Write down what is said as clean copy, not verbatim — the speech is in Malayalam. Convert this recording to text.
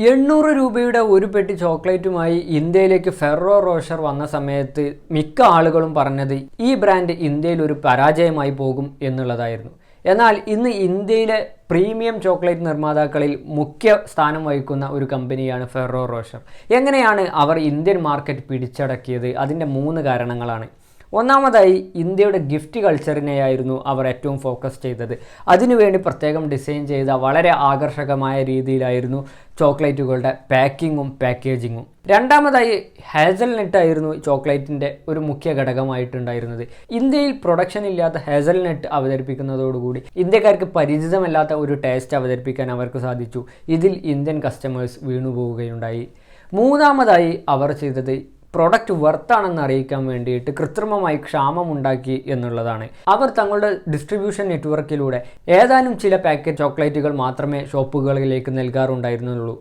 800 രൂപയുടെ ഒരു പെട്ടി ചോക്ലേറ്റുമായി ഇന്ത്യയിലേക്ക് ഫെറോ റോഷർ വന്ന സമയത്ത് മിക്ക ആളുകളും പറഞ്ഞത് ഈ ബ്രാൻഡ് ഇന്ത്യയിൽ ഒരു പരാജയമായി പോകും എന്നുള്ളതായിരുന്നു. എന്നാൽ ഇന്ന് ഇന്ത്യയിലെ പ്രീമിയം ചോക്ലേറ്റ് നിർമ്മാതാക്കളിൽ മുഖ്യ സ്ഥാനം വഹിക്കുന്ന ഒരു കമ്പനിയാണ് ഫെറോ റോഷർ. എങ്ങനെയാണ് അവർ ഇന്ത്യൻ മാർക്കറ്റ് പിടിച്ചടക്കിയത്? അതിൻ്റെ 3 കാരണങ്ങളാണ്. ഒന്നാമതായി, ഇന്ത്യയുടെ ഗിഫ്റ്റ് കൾച്ചറിനെയായിരുന്നു അവർ ഏറ്റവും ഫോക്കസ് ചെയ്തത്. അതിനുവേണ്ടി പ്രത്യേകം ഡിസൈൻ ചെയ്ത വളരെ ആകർഷകമായ രീതിയിലായിരുന്നു ചോക്ലേറ്റുകളുടെ പാക്കിങ്ങും പാക്കേജിങ്ങും. രണ്ടാമതായി, ഹാസൽനട്ട് ആയിരുന്നു ചോക്ലേറ്റിൻ്റെ ഒരു മുഖ്യ ഘടകമായിട്ടുണ്ടായിരുന്നത്. ഇന്ത്യയിൽ പ്രൊഡക്ഷൻ ഇല്ലാത്ത ഹാസൽനട്ട് അവതരിപ്പിക്കുന്നതോടുകൂടി ഇന്ത്യക്കാർക്ക് പരിചിതമല്ലാത്ത ഒരു ടേസ്റ്റ് അവതരിപ്പിക്കാൻ അവർക്ക് സാധിച്ചു. ഇതിൽ ഇന്ത്യൻ കസ്റ്റമേഴ്സ് വീണുപോവുകയുണ്ടായി. മൂന്നാമതായി അവർ ചെയ്തത് പ്രൊഡക്റ്റ് വർത്താണെന്ന് അറിയിക്കാൻ വേണ്ടിയിട്ട് കൃത്രിമമായി ക്ഷാമമുണ്ടാക്കി എന്നുള്ളതാണ്. അവർ തങ്ങളുടെ ഡിസ്ട്രിബ്യൂഷൻ നെറ്റ്വർക്കിലൂടെ ഏതാനും ചില പാക്കറ്റ് ചോക്ലേറ്റുകൾ മാത്രമേ ഷോപ്പുകളിലേക്ക് നൽകാറുണ്ടായിരുന്നുള്ളൂ.